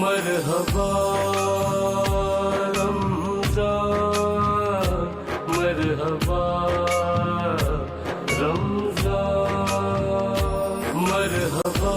مرحبا رمضان مرحبا رمضان مرحبا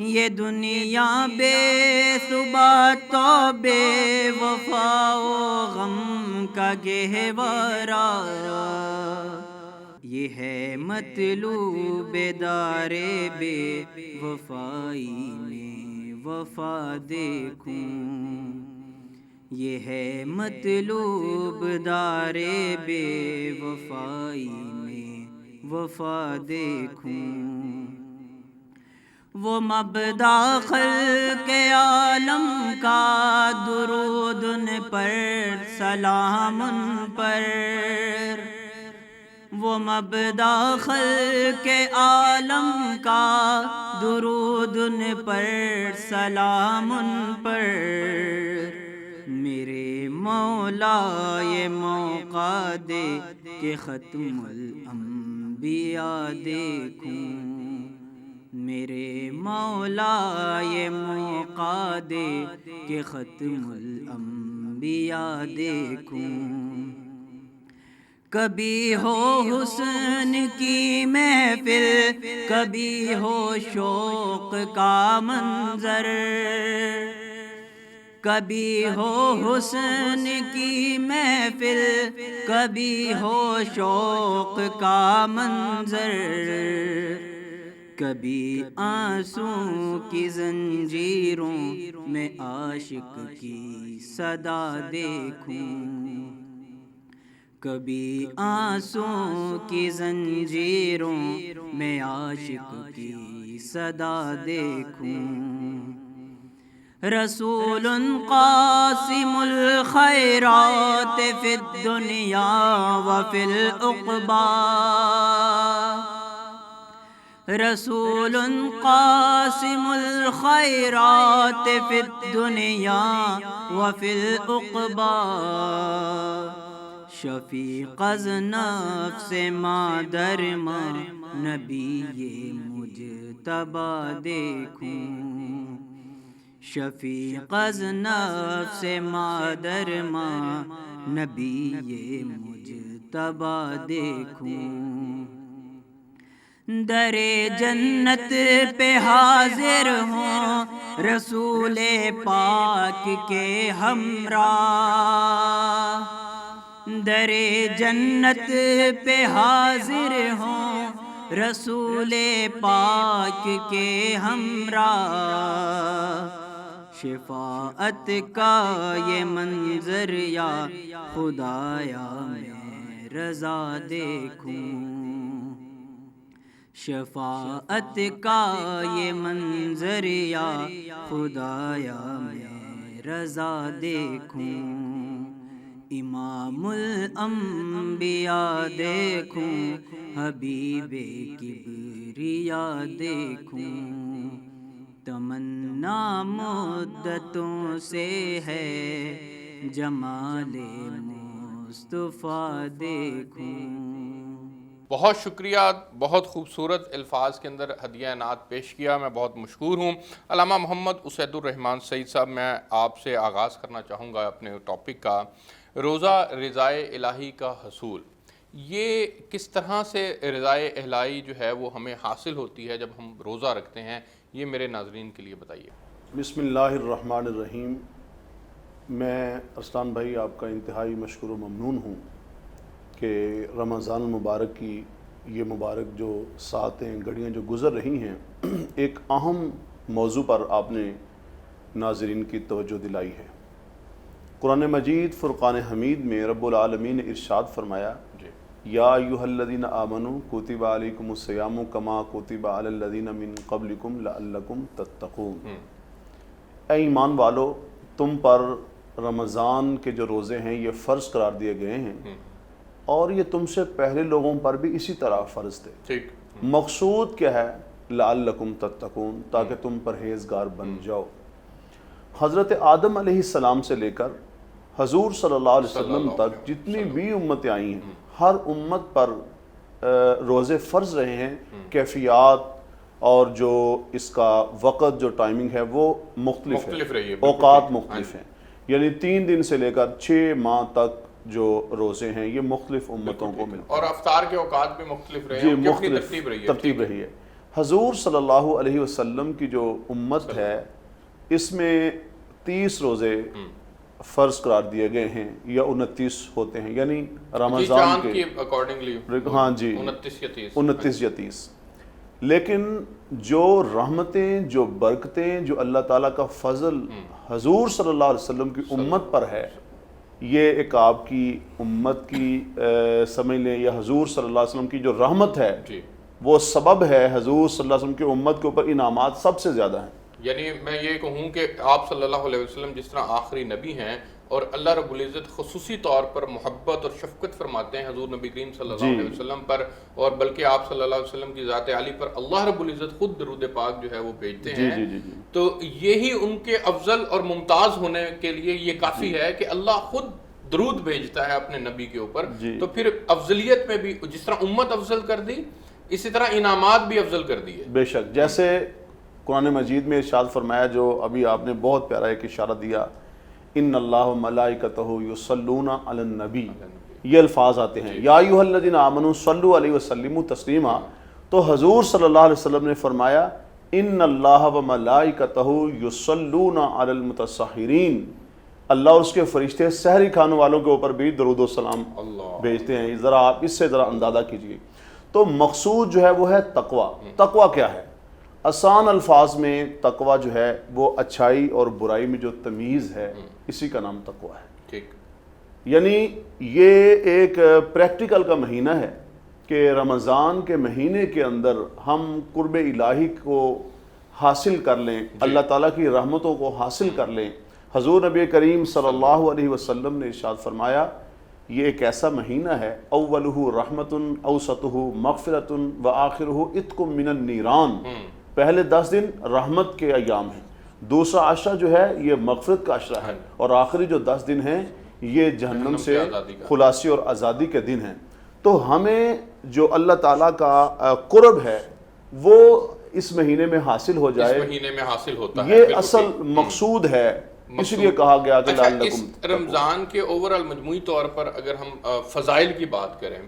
یہ دنیا بے ثبات و بے وفا و غم کا گہوارہ، یہ ہے مطلوب دار بے وفائی میں وفا دیکھوں، یہ ہے مطلوب دار بے وفائی میں وفا دیکھوں۔ وہ مبدا خلق عالم کا درود ان پر سلام ان پر، وہ مبدا خلق عالم کا درود ان پر سلام ان پر، میرے مولا یہ موقع دے کہ ختم الانبیاء دیکھوں، میرے مولا یہ موقع دے کہ ختم الانبیاء دیکھوں۔ کبھی ہو حسن کی محفل، کبھی ہو شوق کا منظر، کبھی ہو حسن کی محفل، کبھی ہو شوق کا منظر، کبھی آنسوں کی زنجیروں میں عاشق کی صدا دیکھوں، کبھی آنسوں کی زنجیروں میں عاشق کی صدا دیکھوں۔ رسول قاسم الخیرات فی الدنیا وفی العقبی، رسول قاسم الخیرات فی الدنیا وفی العقبی، شفیق از نفس مادر ماں نبی مجتبی دیکھوں، شفیق از نفس مادر ماں نبی مجتبی دیکھوں۔ در جنت پہ حاضر ہوں رسول پاک کے ہمراہ، در جنت پہ حاضر ہوں رسول پاک کے ہمراہ، شفاعت کا یہ منظر یا خدایا میں رضا دیکھوں، شفاعت کا یہ منظر یا خدایا میں رضا دیکھوں، امام الانبیاء دیکھوں، حبیب کبریا دیکھوں، تمنا مدتوں سے ہے جمال مصطفیٰ دیکھوں۔ بہت شکریہ، بہت خوبصورت الفاظ کے اندر ہدیہ نعت پیش کیا، میں بہت مشکور ہوں۔ علامہ محمد اسید الرحمن سعید صاحب، میں آپ سے آغاز کرنا چاہوں گا اپنے ٹاپک کا، روزہ رضائے الہی کا حصول۔ یہ کس طرح سے رضائے الہی جو ہے وہ ہمیں حاصل ہوتی ہے جب ہم روزہ رکھتے ہیں، یہ میرے ناظرین کے لیے بتائیے۔ بسم اللہ الرحمن الرحیم۔ میں ارسلان بھائی آپ کا انتہائی مشکور و ممنون ہوں کہ رمضان المبارک کی یہ مبارک جو ساعتیں گھڑیاں جو گزر رہی ہیں، ایک اہم موضوع پر آپ نے ناظرین کی توجہ دلائی ہے۔ قرآن مجید فرقان حمید میں رب العالمین نے ارشاد فرمایا، یا ایھا الذین آمنوا کتب علیکم الصیام کما کتب علی الذین من قبلکم لعلکم تتقون۔ اے ایمان والو، تم پر رمضان کے جو روزے ہیں یہ فرض قرار دیے گئے ہیں، اور یہ تم سے پہلے لوگوں پر بھی اسی طرح فرض تھے۔ مقصود کیا ہے؟ لعلکم تتقون، تاکہ تم پرہیزگار بن جاؤ۔ حضرت آدم علیہ السلام سے لے کر حضور صلی اللہ علیہ وسلم تک جتنی بھی امتیں آئی ہیں، ہر امت پر روزے فرض رہے ہیں۔ کیفیات اور جو اس کا وقت جو ٹائمنگ ہے وہ مختلف ہے، اوقات مختلف ہیں، یعنی 3 دن سے لے کر 6 ماہ تک جو روزے ہیں یہ مختلف امتوں کو ملتے ہیں، اور افطار کے اوقات بھی مختلف رہے ہیں، جی مختلف ترتیب رہی ہے۔ حضور صلی اللہ علیہ وسلم کی جو امت ہے اس میں 30 روزے فرض قرار دیے گئے ہیں یا 29 ہوتے ہیں، یعنی رمضان کے اکارڈنگلی ہاں جی 29 یا 30. لیکن جو رحمتیں، جو برکتیں، جو اللہ تعالیٰ کا فضل حضور صلی اللہ علیہ وسلم کی امت پر ہے، یہ ایک آپ کی امت کی سمجھ لیں یا حضور صلی اللہ علیہ وسلم کی جو رحمت ہے وہ سبب ہے. حضور صلی اللہ علیہ وسلم کی امت کے اوپر انعامات سب سے زیادہ ہیں. یعنی میں یہ کہوں کہ آپ صلی اللہ علیہ وسلم جس طرح آخری نبی ہیں اور اللہ رب العزت خصوصی طور پر محبت اور شفقت فرماتے ہیں حضور نبی کریم صلی اللہ علیہ وسلم پر، اور بلکہ آپ صلی اللہ علیہ وسلم کی ذات عالی پر اللہ رب العزت خود درود پاک جو ہے وہ بھیجتے ہیں. تو یہی ان کے افضل اور ممتاز ہونے کے لیے یہ کافی ہے کہ اللہ خود درود بھیجتا ہے اپنے نبی کے اوپر. تو پھر افضلیت میں بھی جس طرح امت افضل کر دی، اسی طرح انعامات بھی افضل کر دیے. بے شک، جیسے قرآن مجید میں ارشاد فرمایا، جو ابھی آپ نے بہت پیارا ایک اشارہ دیا، ان اللہ و ملائکتہ یصلون علی النبی، یہ الفاظ آتے ہیں یا ایھا الذین آمنوا صلوا علیہ وسلموا تسلیما. تو حضور صلی اللہ علیہ وسلم نے فرمایا ان اللہ و ملائکتہ یصلون علی المتسحرین، اللہ اور اس کے فرشتے سحری کھانے والوں کے اوپر بھی درود و سلام بھیجتے ہیں. ذرا آپ اس سے ذرا اندازہ کیجئے. تو مقصود جو ہے وہ ہے تقوی. تقوی کیا ہے؟ آسان الفاظ میں تقوی جو ہے وہ اچھائی اور برائی میں جو تمیز ہے، اسی کا نام تقوی ہے. ٹھیک، یعنی یہ ایک پریکٹیکل کا مہینہ ہے کہ رمضان کے مہینے کے اندر ہم قرب الہی کو حاصل کر لیں، اللہ تعالیٰ کی رحمتوں کو حاصل کر لیں. حضور نبی کریم صلی اللہ علیہ وسلم نے ارشاد فرمایا یہ ایک ایسا مہینہ ہے اولہ رحمت اوسطہ مغفرت وآخرہ عتق من النیران. پہلے 10 دن رحمت کے ایام ہیں، دوسرا عشرہ جو ہے یہ مغفرت کا عشرہ ہے، اور آخری جو 10 دن ہیں یہ جہنم سے خلاصی اور آزادی کے دن ہیں. تو ہمیں جو اللہ تعالیٰ کا قرب ہے وہ اس مہینے میں حاصل ہو جائے، اس مہینے میں حاصل ہوتا ہے، یہ اصل مقصود ہے. اس لیے کہا گیا کہ اس رمضان کے اوورال مجموعی طور پر اگر ہم فضائل کی بات کریں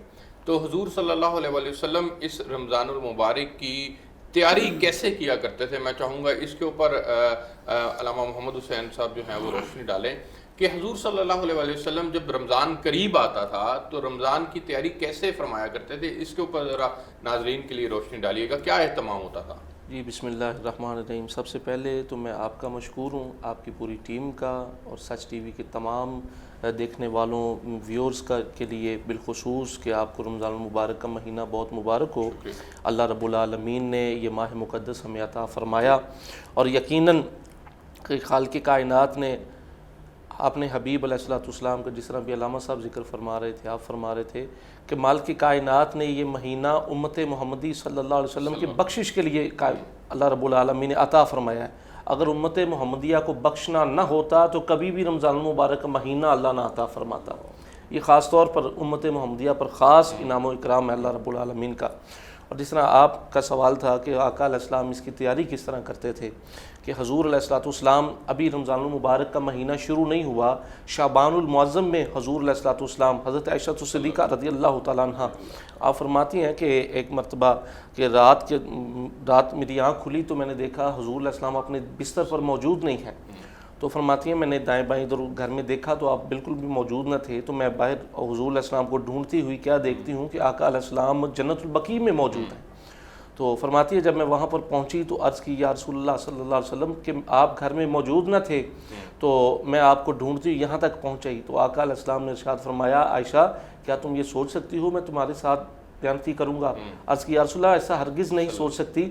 تو حضور صلی اللہ علیہ وسلم اس رمضان المبارک کی تیاری کیسے کیا کرتے تھے؟ میں چاہوں گا اس کے اوپر علامہ محمد حسین صاحب جو ہیں وہ روشنی ڈالیں کہ حضور صلی اللہ علیہ وسلم جب رمضان قریب آتا تھا تو رمضان کی تیاری کیسے فرمایا کرتے تھے. اس کے اوپر ذرا ناظرین کے لیے روشنی ڈالیے گا، کیا اہتمام ہوتا تھا؟ جی بسم اللہ الرحمن الرحیم. سب سے پہلے تو میں آپ کا مشکور ہوں، آپ کی پوری ٹیم کا، اور سچ ٹی وی کے تمام دیکھنے والوں ویورز کے لیے بالخصوص کہ آپ کو رمضان المبارک کا مہینہ بہت مبارک ہو. اللہ رب العالمین نے یہ ماہ مقدس ہمیں عطا فرمایا، اور یقیناً کہ خالق کائنات نے اپنے حبیب علیہ الصلوۃ والسلام کا، جس طرح بھی علامہ صاحب ذکر فرما رہے تھے، آپ فرما رہے تھے کہ مالک کائنات نے یہ مہینہ امت محمدی صلی اللہ علیہ وسلم کی بخشش کے لیے اللہ رب العالمین نے عطا فرمایا ہے. اگر امت محمدیہ کو بخشنا نہ ہوتا تو کبھی بھی رمضان المبارک کا مہینہ اللہ نہ عطا فرماتا. یہ خاص طور پر امت محمدیہ پر خاص انعام و اکرام ہے اللہ رب العالمین کا. اور جس طرح آپ کا سوال تھا کہ آقا علیہ السلام اس کی تیاری کس طرح کرتے تھے، کہ حضور علیہ الصلوۃ والسلام ابھی رمضان المبارک کا مہینہ شروع نہیں ہوا، شعبان المعظم میں حضور علیہ الصلوۃ والسلام حضرت عائشہ صدیقہ رضی اللہ تعالیٰ عنہ آپ فرماتی ہیں کہ ایک مرتبہ کہ رات میری آنکھ کھلی تو میں نے دیکھا حضور علیہ السلام اپنے بستر پر موجود نہیں ہیں. تو فرماتی ہیں میں نے دائیں بائیں ادھر گھر میں دیکھا تو آپ بالکل بھی موجود نہ تھے. تو میں باہر حضور علیہ السلام کو ڈھونڈتی ہوئی کیا دیکھتی ہوں کہ آقا علیہ السلام جنت البقیع میں موجود ہیں. تو فرماتی ہے جب میں وہاں پر پہنچی تو عرض کی یا رسول اللہ صلی اللہ علیہ وسلم کہ آپ گھر میں موجود نہ تھے، تو میں آپ کو ڈھونڈتی یہاں تک پہنچی. تو آقا علیہ السلام نے ارشاد فرمایا عائشہ کیا تم یہ سوچ سکتی ہو میں تمہارے ساتھ بیانتی کروں گا؟ عرض کی یا رسول اللہ ایسا ہرگز نہیں سوچ سکتی.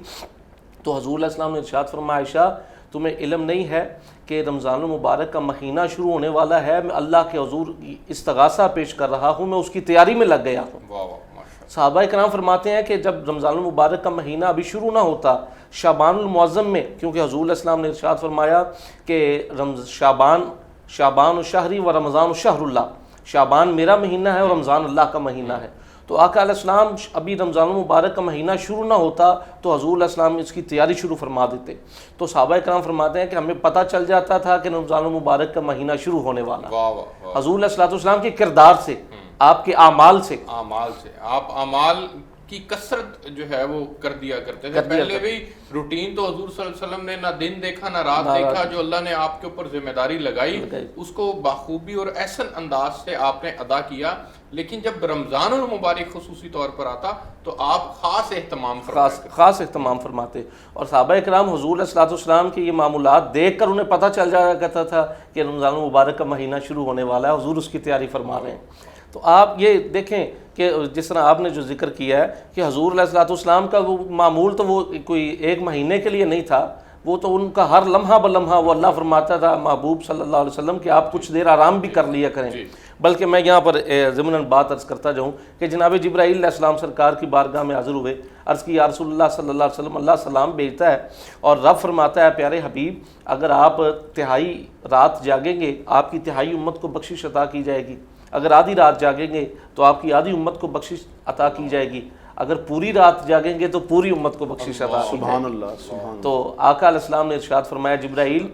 تو حضور علیہ السلام نے ارشاد فرمایا عائشہ تمہیں علم نہیں ہے کہ رمضان المبارک کا مہینہ شروع ہونے والا ہے، میں اللہ کے حضور استغاثہ پیش کر رہا ہوں، میں اس کی تیاری میں لگ گیا ہوں. صحابہ کرام فرماتے ہیں کہ جب رمضان المبارک کا مہینہ ابھی شروع نہ ہوتا شعبان المعظم میں، کیونکہ حضور علیہ السلام نے ارشاد فرمایا کہ شعبان شہری و رمضان شہر اللہ، شعبان میرا مہینہ ہے اور رمضان اللہ کا مہینہ ہے. تو آقا علیہ السلام ابھی رمضان المبارک کا مہینہ شروع نہ ہوتا تو حضور علیہ السلام اس کی تیاری شروع فرما دیتے. تو صحابہ کرام فرماتے ہیں کہ ہمیں پتہ چل جاتا تھا کہ رمضان المبارک کا مہینہ شروع ہونے والا حضور علیہ السلام کے کردار سے، آپ کے اعمال سے. آپ اعمال کی کثرت جو ہے وہ کر دیا کرتے تھے. پہلے بھی روٹین تو حضور صلی اللہ علیہ وسلم نے نہ دن دیکھا نہ رات دیکھا, جو اللہ نے آپ کے اوپر ذمہ داری لگائی اس کو بخوبی اور احسن انداز سے آپ نے ادا کیا. لیکن جب رمضان المبارک خصوصی طور پر آتا تو آپ خاص اہتمام فرماتے, اور صحابہ کرام حضور علیہ الصلوۃ والسلام کے یہ معمولات دیکھ کر انہیں پتہ چل جایا کرتا تھا کہ رمضان المبارک کا مہینہ شروع ہونے والا ہے, حضور اس کی تیاری فرما رہے ہیں. تو آپ یہ دیکھیں کہ جس طرح آپ نے جو ذکر کیا ہے کہ حضور علیہ الصلوۃ والسلام کا وہ معمول تو وہ کوئی ایک مہینے کے لیے نہیں تھا, وہ تو ان کا ہر لمحہ بلمحہ وہ اللہ فرماتا تھا محبوب صلی اللہ علیہ وسلم کہ آپ کچھ دیر آرام بھی کر لیا کریں. بلکہ میں یہاں پر ضمناً بات عرض کرتا جاؤں کہ جناب جبرائیل علیہ السلام سرکار کی بارگاہ میں حاضر ہوئے, عرض کی یا رسول اللہ صلی اللہ علیہ وسلم, اللہ سلام بھیجتا ہے اور رب فرماتا ہے پیارے حبیب اگر آپ تہائی رات جاگیں گے آپ کی تہائی امت کو بخشش عطا کی جائے گی, اگر آدھی رات جاگیں گے تو آپ کی آدھی امت کو بخشش عطا کی جائے گی, اگر پوری رات جاگیں گے تو پوری امت کو بخشش عطا کی جائے گی. تو آقا علیہ السلام نے ارشاد فرمایا جبرائیل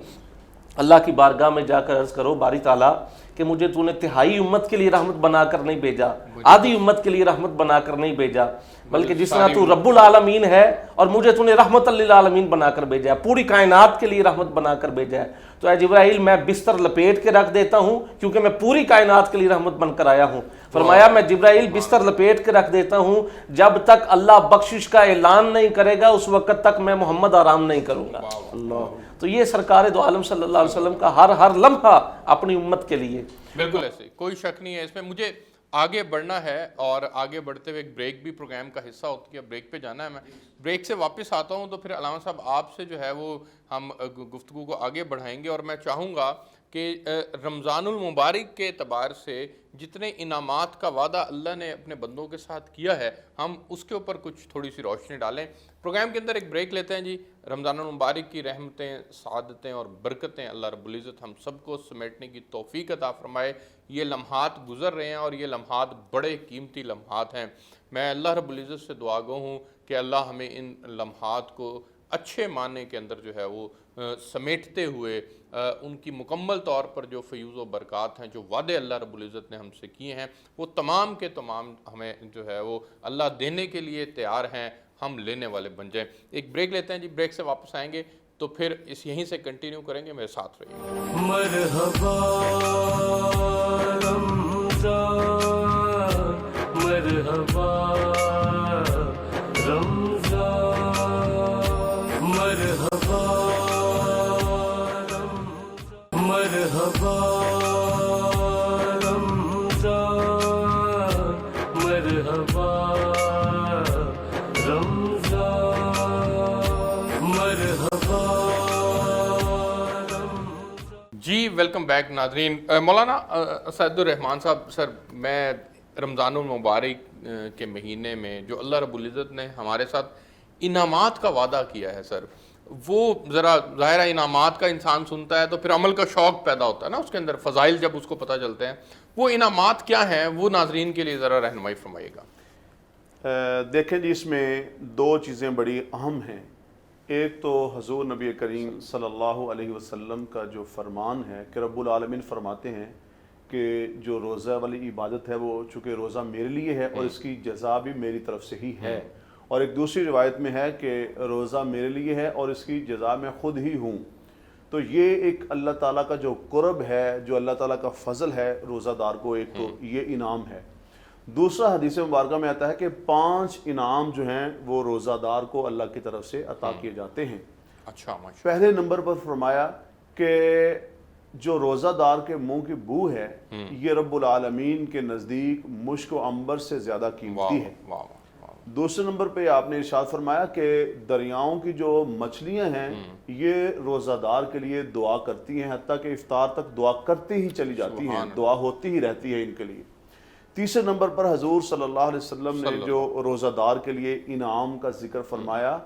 اللہ کی بارگاہ میں جا کر عرض کرو باری تعالیٰ کہ مجھے تو نے تہائی امت کے لیے رحمت بنا کر نہیں بھیجا, آدھی امت کے لیے رحمت بنا کر نہیں بھیجا, بلکہ جس طرح تو رب العالمین ہے اور مجھے تو نے رحمت للعالمین بنا کر بھیجا ہے, پوری کائنات کے لیے رحمت بنا کر بھیجا ہے. تو اے جبرائیل میں بستر لپیٹ کے رکھ دیتا ہوں کیونکہ میں پوری کائنات کے لیے رحمت بن کر آیا ہوں. فرمایا میں جبرائیل بستر لپیٹ کے رکھ دیتا ہوں, جب تک اللہ بخشش کا اعلان نہیں کرے گا اس وقت تک میں محمد آرام نہیں کروں گا. اللہ, تو یہ سرکار دو عالم صلی اللہ علیہ وسلم کا ہر لمحہ اپنی امت کے لیے. بالکل ایسے کوئی شک نہیں ہے اس میں. مجھے آگے بڑھنا ہے اور آگے بڑھتے ہوئے ایک بریک بھی پروگرام کا حصہ ہوتی ہے, بریک پہ جانا ہے. میں بریک سے واپس آتا ہوں تو پھر علامہ صاحب آپ سے جو ہے وہ ہم گفتگو کو آگے بڑھائیں گے, اور میں چاہوں گا کہ رمضان المبارک کے اعتبار سے جتنے انعامات کا وعدہ اللہ نے اپنے بندوں کے ساتھ کیا ہے ہم اس کے اوپر کچھ تھوڑی سی روشنی ڈالیں. پروگرام کے اندر ایک بریک لیتے ہیں جی. رمضان المبارک کی رحمتیں, سعادتیں اور برکتیں اللہ رب العزت ہم سب کو سمیٹنے کی توفیق عطا فرمائے. یہ لمحات گزر رہے ہیں اور یہ لمحات بڑے قیمتی لمحات ہیں. میں اللہ رب العزت سے دعا گو ہوں کہ اللہ ہمیں ان لمحات کو اچھے معنی کے اندر جو ہے وہ سمیٹتے ہوئے ان کی مکمل طور پر جو فیوز و برکات ہیں, جو وعدے اللہ رب العزت نے ہم سے کیے ہیں, وہ تمام کے تمام ہمیں جو ہے وہ اللہ دینے کے لیے تیار ہیں, ہم لینے والے بن جائیں. ایک بریک لیتے ہیں جی, بریک سے واپس آئیں گے تو پھر یہیں سے کنٹینیو کریں گے. میرے ساتھ رہیے. مرحبا رمضان مرحبا رمضان مرحبا مرحبا رمضان مرحبا رمضان مرحبا. جی ویلکم بیک ناظرین. مولانا اسد الرحمان صاحب, سر میں رمضان المبارک کے مہینے میں جو اللہ رب العزت نے ہمارے ساتھ انعامات کا وعدہ کیا ہے سر, وہ ذرا ظاہرہ انعامات کا انسان سنتا ہے تو پھر عمل کا شوق پیدا ہوتا ہے نا اس کے اندر, فضائل جب اس کو پتہ چلتے ہیں, وہ انعامات کیا ہیں وہ ناظرین کے لیے ذرا رہنمائی فرمائیے گا. دیکھیں جی, اس میں دو چیزیں بڑی اہم ہیں. ایک تو حضور نبی کریم صلی اللہ علیہ وسلم کا جو فرمان ہے کہ رب العالمین فرماتے ہیں کہ جو روزہ والی عبادت ہے وہ چونکہ روزہ میرے لیے ہے اور اس کی جزا بھی میری طرف سے ہی ہے, اور ایک دوسری روایت میں ہے کہ روزہ میرے لیے ہے اور اس کی جزا میں خود ہی ہوں. تو یہ ایک اللہ تعالیٰ کا جو قرب ہے, جو اللہ تعالیٰ کا فضل ہے روزہ دار کو, ایک تو یہ انعام ہے. دوسرا حدیث مبارکہ میں آتا ہے کہ 5 انعام جو ہیں وہ روزہ دار کو اللہ کی طرف سے عطا کیے جاتے ہیں. اچھا, پہلے نمبر پر فرمایا کہ جو روزہ دار کے منہ کی بو ہے یہ رب العالمین کے نزدیک مشک و عنبر سے زیادہ قیمتی ہے. دوسرے نمبر پہ آپ نے ارشاد فرمایا کہ دریاؤں کی جو مچھلیاں ہیں یہ روزہ دار کے لیے دعا کرتی ہیں, حتیٰ کہ افطار تک دعا کرتی ہی چلی جاتی ہیں, دعا ہوتی ہی رہتی ہے ان کے لیے. تیسرے نمبر پر حضور صلی اللہ علیہ وسلم نے جو روزہ دار کے لیے انعام کا ذکر فرمایا,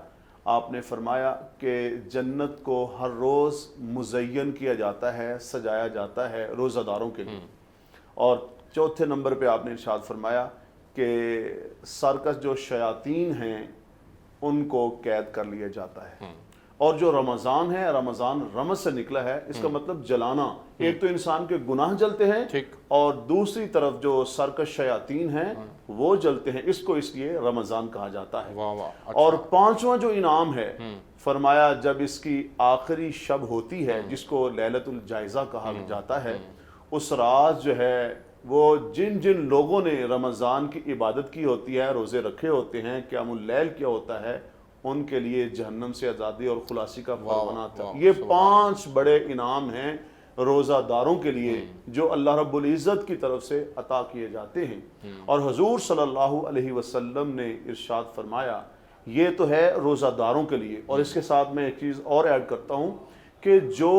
آپ نے فرمایا کہ جنت کو ہر روز مزین کیا جاتا ہے, سجایا جاتا ہے روزہ داروں کے لیے. اور چوتھے نمبر پہ آپ نے ارشاد فرمایا کہ سرکش جو شیاطین ہیں ان کو قید کر لیا جاتا ہے. اور جو رمضان ہے، رمضان رمض سے نکلا ہے، اس کا مطلب جلانا. ایک تو انسان کے گناہ جلتے ہیں اور دوسری طرف جو سرکش شیاطین ہیں وہ جلتے ہیں. اس کو اس لیے رمضان کہا جاتا ہے. اور پانچواں جو انعام ہے، فرمایا جب اس کی آخری شب ہوتی ہے جس کو لیلۃ الجائزہ کہا جاتا ہے، اس رات جو ہے وہ جن جن لوگوں نے رمضان کی عبادت کی ہوتی ہے، روزے رکھے ہوتے ہیں، قیام اللیل کیا ہوتا ہے، ان کے لیے جہنم سے آزادی اور خلاصی کا پروانہ تھا. یہ 5 بڑے انعام ہیں روزہ داروں کے لیے جو اللہ رب العزت کی طرف سے عطا کیے جاتے ہیں. اور حضور صلی اللہ علیہ وسلم نے ارشاد فرمایا یہ تو ہے روزہ داروں کے لیے. اور اس کے ساتھ میں ایک چیز اور ایڈ کرتا ہوں کہ جو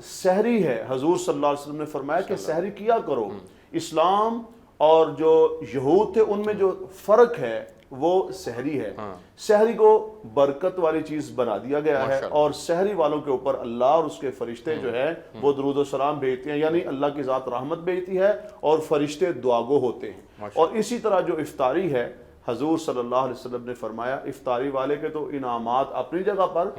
سحری ہے، حضور صلی اللہ علیہ وسلم نے فرمایا کہ سحری کیا کرو. اسلام اور جو یہود تھے ان میں جو فرق ہے وہ سحری ہے. سحری کو برکت والی چیز بنا دیا گیا ہے اور سحری والوں کے اوپر اللہ اور اس کے فرشتے جو ہے وہ درود و سلام بھیجتے ہیں، یعنی اللہ کی ذات رحمت بھیجتی ہے اور فرشتے دعاگو ہوتے ہیں. اور اسی طرح جو افطاری ہے، حضور صلی اللہ علیہ وسلم نے فرمایا افطاری والے کے تو انعامات اپنی جگہ پر،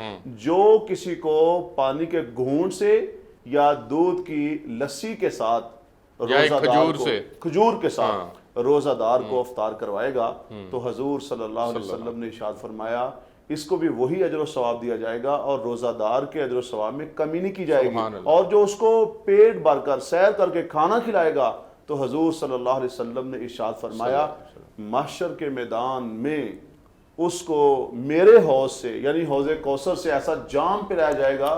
جو کسی کو پانی کے گھونٹ سے یا دودھ کی لسی کے ساتھ روزہ دار کو کھجور کے ساتھ روزہ دار کو افطار کروائے گا تو حضور صلی اللہ علیہ وسلم نے ارشاد فرمایا اس کو بھی وہی اجر و ثواب دیا جائے گا اور روزہ دار کے اجر و ثواب میں کمی نہیں کی جائے گی. اور جو اس کو پیٹ بھر کر سیر کر کے کھانا کھلائے گا تو حضور صلی اللہ علیہ وسلم نے ارشاد فرمایا محشر کے میدان میں اس کو میرے حوض سے یعنی حوض کوثر سے ایسا جام پلایا جائے گا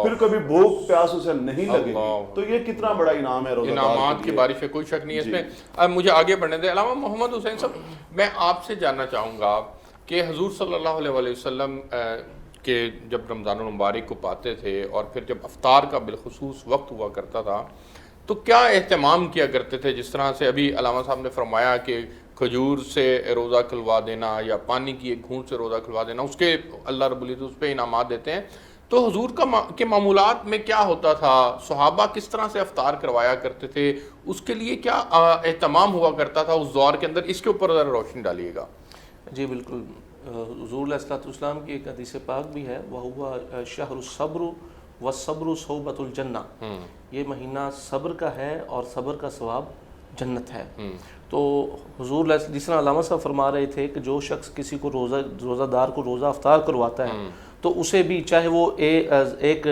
پھر کبھی بھوک پیاس اسے نہیں لگے گی. تو یہ کتنا بڑا انعام ہے روزہ دار. انعامات کی بارش ہے، کوئی شک نہیں ہے اس میں. اب مجھے آگے بڑھنے دیں. علامہ محمد حسین صاحب، میں آپ سے جاننا چاہوں گا کہ حضور صلی اللہ علیہ وسلم کے جب رمضان المبارک کو پاتے تھے اور پھر جب افطار کا بالخصوص وقت ہوا کرتا تھا تو کیا اہتمام کیا کرتے تھے؟ جس طرح سے ابھی علامہ صاحب نے فرمایا کہ کھجور سے روزہ کھلوا دینا یا پانی کی ایک گھونٹ سے روزہ کھلوا دینا، اس کے اللہ رب العزت اس پہ انعامات دیتے ہیں. تو حضور کے معمولات میں کیا ہوتا تھا؟ صحابہ کس طرح سے افطار کروایا کرتے تھے؟ اس کے لیے کیا اہتمام ہوا کرتا تھا اس دور کے اندر؟ اس کے اوپر ذرا روشنی ڈالیے گا. جی بالکل. حضور علیہ السلام کی ایک حدیث پاک بھی ہے، وَهُوَ شَهْرُ الصَّبْرُ وَالصَّبْرُ صَوْبَةُ الْجَنَّةِ. یہ مہینہ صبر کا ہے اور صبر کا ثواب جنت ہے. تو حضور جس طرح علامہ صاحب فرما رہے تھے کہ جو شخص کسی کو روزہ دار کو روزہ افطار کرواتا ہے تو اسے بھی چاہے وہ ایک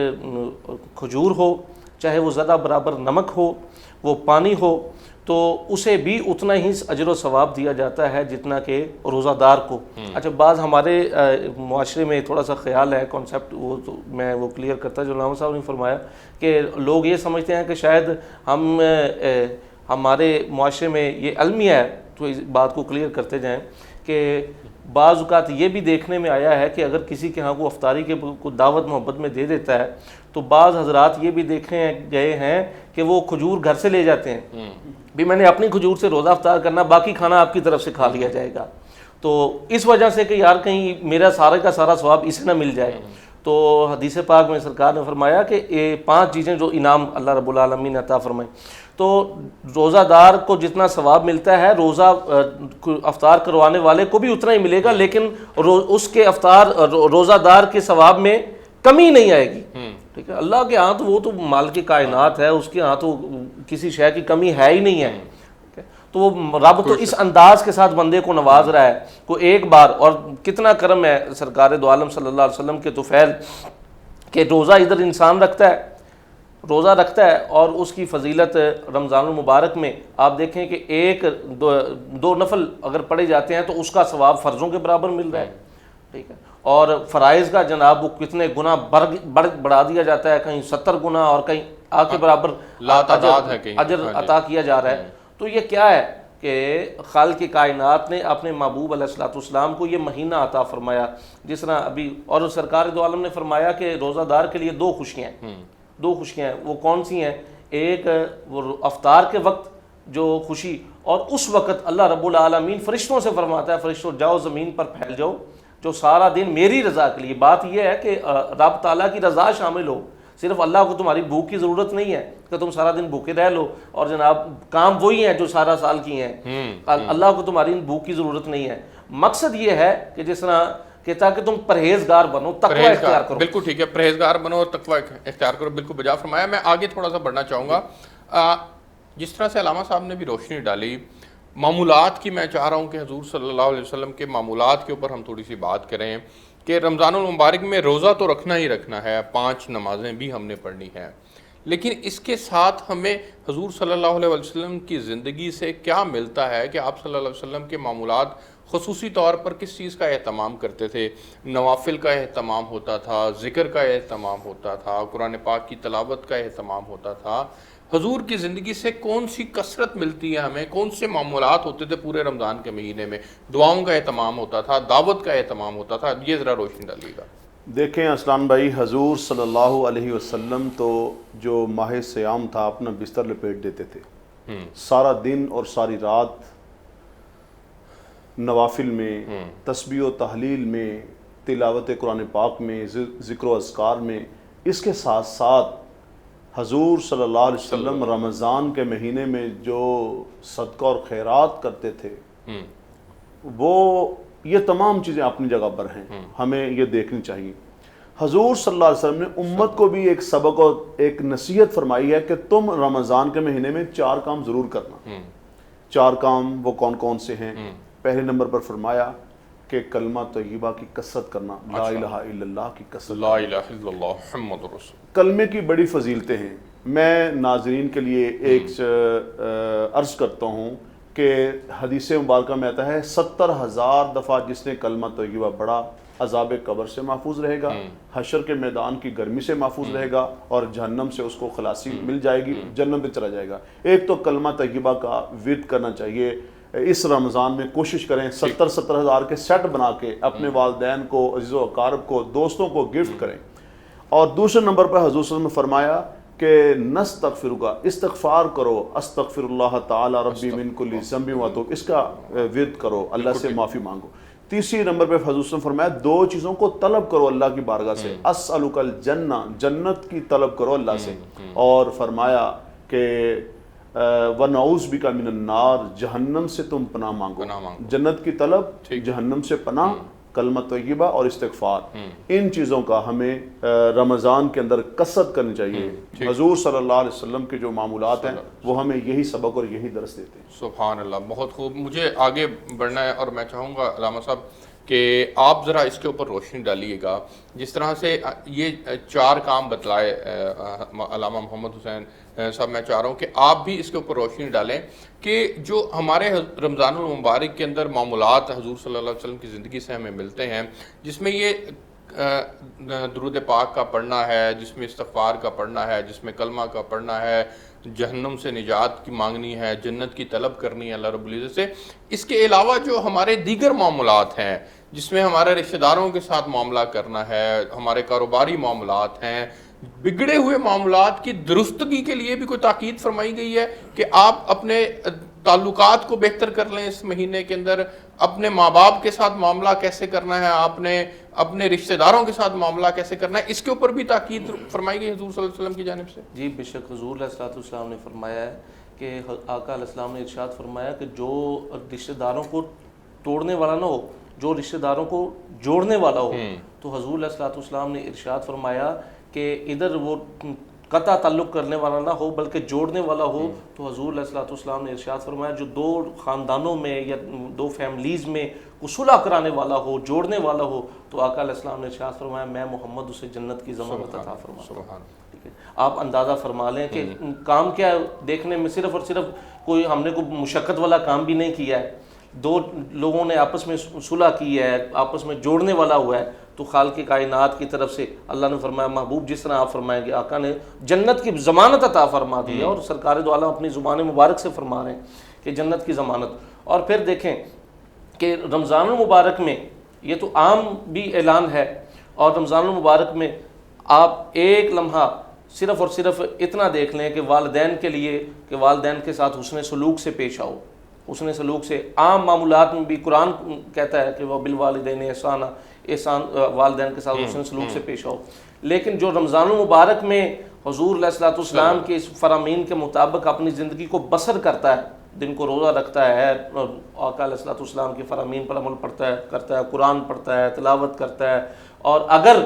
کھجور ہو، چاہے وہ زیادہ برابر نمک ہو، وہ پانی ہو، تو اسے بھی اتنا ہی اجر و ثواب دیا جاتا ہے جتنا کہ روزہ دار کو. اچھا، بعض ہمارے معاشرے میں تھوڑا سا خیال ہے، کانسیپٹ وہ تو میں وہ کلیئر کرتا جو علامہ صاحب نے فرمایا کہ لوگ یہ سمجھتے ہیں کہ شاید ہمارے معاشرے میں یہ المیہ ہے، تو اس بات کو کلیئر کرتے جائیں کہ بعض اوقات یہ بھی دیکھنے میں آیا ہے کہ اگر کسی کے ہاں کو افطاری کے کو دعوت محبت میں دے دیتا ہے تو بعض حضرات یہ بھی دیکھے گئے ہیں کہ وہ کھجور گھر سے لے جاتے ہیں، بھی میں نے اپنی کھجور سے روزہ افطار کرنا، باقی کھانا آپ کی طرف سے کھا لیا جائے گا. تو اس وجہ سے کہ یار کہیں میرا سارے کا سارا ثواب اسے نہ مل جائے. تو حدیث پاک میں سرکار نے فرمایا کہ یہ 5 چیزیں جو انعام اللہ رب العالمین نے عطا فرمائے، تو روزہ دار کو جتنا ثواب ملتا ہے روزہ افطار کروانے والے کو بھی اتنا ہی ملے گا، لیکن اس کے روزہ دار کے ثواب میں کمی نہیں آئے گی. ٹھیک ہے، اللہ کے ہاں تو وہ تو مالک کائنات ہے، اس کے ہاں تو کسی شے کی کمی ہے ہی نہیں ہے. تو وہ رب تو اس انداز کے ساتھ بندے کو نواز رہا ہے کو ایک بار، اور کتنا کرم ہے سرکار دو عالم صلی اللہ علیہ وسلم کے طفیل کہ روزہ ادھر انسان روزہ رکھتا ہے اور اس کی فضیلت رمضان المبارک میں آپ دیکھیں کہ ایک دو نفل اگر پڑھے جاتے ہیں تو اس کا ثواب فرضوں کے برابر مل رہا ہے. ٹھیک ہے، اور فرائض کا جناب وہ کتنے گنا بڑھا دیا جاتا ہے، کہیں 70 گنا اور کہیں آ کے برابر اجر عطا کیا جا رہا ہے. تو یہ کیا ہے کہ خالق کائنات نے اپنے محبوب علیہ السلام کو یہ مہینہ عطا فرمایا. جس طرح ابھی اور سرکار دو عالم نے فرمایا کہ روزہ دار کے لیے 2 خوشیاں ہیں. وہ کون سی ہیں؟ ایک وہ افطار کے وقت جو خوشی، اور اس وقت اللہ رب العالمین فرشتوں سے فرماتا ہے فرشتوں جاؤ زمین پر پھیل جاؤ جو سارا دن میری رضا کے لیے. بات یہ ہے کہ رب تعالیٰ کی رضا شامل ہو، صرف اللہ کو تمہاری بھوک کی ضرورت نہیں ہے کہ تم سارا دن بھوکے رہ لو اور جناب کام وہی ہیں جو سارا سال کی ہیں. اللہ کو تمہاری بھوک کی ضرورت نہیں ہے. مقصد یہ ہے کہ جس طرح کہ تاکہ تم پرہیزگار بنو، تقوی اختیار کرو. بالکل ٹھیک ہے، پرہیزگار بنو اور تقوی اختیار کرو، بالکل بجا فرمایا. میں آگے تھوڑا سا بڑھنا چاہوں گا. جس طرح سے علامہ صاحب نے بھی روشنی ڈالی معمولات کی، میں چاہ رہا ہوں کہ حضور صلی اللہ علیہ وسلم کے معمولات کے اوپر ہم تھوڑی سی بات کریں کہ رمضان المبارک میں روزہ تو رکھنا ہی رکھنا ہے، 5 نمازیں بھی ہم نے پڑھنی ہیں، لیکن اس کے ساتھ ہمیں حضور صلی اللہ علیہ وسلم کی زندگی سے کیا ملتا ہے کہ آپ صلی اللہ علیہ وسلم کے معمولات خصوصی طور پر کس چیز کا اہتمام کرتے تھے؟ نوافل کا اہتمام ہوتا تھا، ذکر کا اہتمام ہوتا تھا، قرآن پاک کی تلاوت کا اہتمام ہوتا تھا. حضور کی زندگی سے کون سی کثرت ملتی ہے ہمیں؟ کون سے معمولات ہوتے تھے پورے رمضان کے مہینے میں؟ دعاؤں کا اہتمام ہوتا تھا، دعوت کا اہتمام ہوتا تھا، یہ ذرا روشنی ڈالیے گا. دیکھیں اسلام بھائی، حضور صلی اللہ علیہ وسلم تو جو ماہ سیام تھا اپنا بستر لپیٹ دیتے تھے، سارا دن اور ساری رات نوافل میں، تسبیح و تحلیل میں، تلاوت قرآن پاک میں، ذکر و اذکار میں. اس کے ساتھ ساتھ حضور صلی اللہ علیہ وسلم رمضان کے مہینے میں جو صدقہ اور خیرات کرتے تھے، وہ یہ تمام چیزیں اپنی جگہ پر ہیں، ہمیں یہ دیکھنی چاہیے. حضور صلی اللہ علیہ وسلم نے امت کو بھی ایک سبق اور ایک نصیحت فرمائی ہے کہ تم رمضان کے مہینے میں 4 کام ضرور کرنا. 4 کام وہ کون کون سے ہیں؟ پہلے نمبر پر فرمایا کہ کلمہ طیبہ کی کثرت کرنا، لا الہ الا اللہ کی کثرت. لا الہ الا اللہ محمد رسول. کلمے کی بڑی فضیلتیں ہیں. میں ناظرین کے لیے ایک عرض کرتا ہوں کہ حدیث مبارکہ میں آتا ہے 70,000 دفعہ جس نے کلمہ طیبہ پڑھا عذاب قبر سے محفوظ رہے گا، حشر کے میدان کی گرمی سے محفوظ رہے گا، اور جہنم سے اس کو خلاصی مل جائے گی، جنت میں چلا جائے گا. ایک تو کلمہ طیبہ کا ورد کرنا چاہیے. اس رمضان میں کوشش کریں 70,000 کے سیٹ بنا کے اپنے والدین کو، عزیز و اقارب کو، دوستوں کو گفٹ کریں. اور دوسرے نمبر پر حضور صلی اللہ علیہ وسلم نے فرمایا کہ نستغفرک، استغفار کرو، استغفر اللہ تعالی ربی من کل ذنب واتوب، اس کا ورد کرو، اللہ سے معافی مانگو. تیسری نمبر پہ حضور صلی اللہ علیہ وسلم فرمایا 2 چیزوں کو طلب کرو اللہ کی بارگاہ سے، اسألک الجنہ، جنت کی طلب کرو اللہ سے، اور فرمایا کہ وَنَعُوذُ بِكَ مِنَ النَّارِ، جہنم سے تم پناہ مانگو. جنت کی طلب، جہنم سے پناہ، کلمہ طیبہ اور استغفار. ان چیزوں کا ہمیں رمضان کے اندر کثرت کرنی چاہیے. حضور صلی اللہ علیہ وسلم کے جو معمولات ہیں وہ ہمیں یہی سبق اور یہی درس دیتے ہیں. سبحان اللہ، بہت خوب. مجھے آگے بڑھنا ہے اور میں چاہوں گا علامہ صاحب کہ آپ ذرا اس کے اوپر روشنی ڈالیے گا. جس طرح سے یہ 4 کام بتلائے علامہ محمد حسین صاحب، میں چاہ رہا ہوں کہ آپ بھی اس کے اوپر روشنی ڈالیں کہ جو ہمارے رمضان المبارک کے اندر معمولات حضور صلی اللہ علیہ وسلم کی زندگی سے ہمیں ملتے ہیں، جس میں یہ درود پاک کا پڑھنا ہے، جس میں استغفار کا پڑھنا ہے، جس میں کلمہ کا پڑھنا ہے، جہنم سے نجات کی مانگنی ہے، جنت کی طلب کرنی ہے اللہ رب العزت سے. اس کے علاوہ جو ہمارے دیگر معاملات ہیں، جس میں ہمارے رشتہ داروں کے ساتھ معاملہ کرنا ہے، ہمارے کاروباری معاملات ہیں، بگڑے ہوئے معاملات کی درستگی کے لیے بھی کوئی تاکید فرمائی گئی ہے کہ آپ اپنے تعلقات کو بہتر کر لیں اس مہینے کے اندر، اپنے ماں باپ کے ساتھ معاملہ کیسے کرنا ہے، آپ نے اپنے رشتہ داروں کے ساتھ معاملہ کیسے کرنا ہے، اس کے اوپر بھی تاکید فرمائی گئی حضور صلی اللہ علیہ وسلم کی جانب سے. جی بے شک حضور علیہ السلام نے فرمایا ہے کہ آقا علیہ السلام نے ارشاد فرمایا کہ جو رشتہ داروں کو توڑنے والا نہ ہو، جو رشتہ داروں کو جوڑنے والا ہو. تو حضور علیہ السلام نے ارشاد فرمایا کہ ادھر وہ قطع تعلق کرنے والا نہ ہو بلکہ جوڑنے والا ہو. تو حضور علیہ السلام نے ارشاد فرمایا جو 2 خاندانوں میں یا 2 فیملیز میں کو صلح کرانے والا ہو، جوڑنے والا ہو، تو آقا علیہ السلام نے ارشاد فرمایا میں محمد اسے جنت کی ضمانت عطا فرماتا ہوں. ٹھیک ہے، آپ اندازہ فرما لیں کہ کام کیا ہے. دیکھنے میں صرف اور صرف کوئی ہم نے کوئی مشقت والا کام بھی نہیں کیا ہے، 2 لوگوں نے آپس میں صلح کی ہے، آپس میں جوڑنے والا ہوا ہے. تو خالق کائنات کی طرف سے اللہ نے فرمایا محبوب جس طرح آپ فرمائیں گے، آقا نے جنت کی ضمانت عطا فرما دی ہے، اور سرکار دو عالم اپنی زبان مبارک سے فرما رہے ہیں کہ جنت کی ضمانت. اور پھر دیکھیں کہ رمضان المبارک میں یہ تو عام بھی اعلان ہے، اور رمضان المبارک میں آپ ایک لمحہ صرف اور صرف اتنا دیکھ لیں کہ والدین کے لیے کہ والدین کے ساتھ حسن سلوک سے پیش آؤ. حسن سلوک سے عام معمولات میں بھی قرآن کہتا ہے کہ وہ بالوالدین احسانا، احسان والدین کے ساتھ حسن سلوک سے پیش آؤ. لیکن جو رمضان المبارک میں حضور علیہ السلام کے اس فرامین کے مطابق اپنی زندگی کو بسر کرتا ہے، دن کو روزہ رکھتا ہے، آقا علیہ الصلوۃ والسلام کی فرامین پر عمل کرتا ہے، قرآن پڑھتا ہے، تلاوت کرتا ہے، اور اگر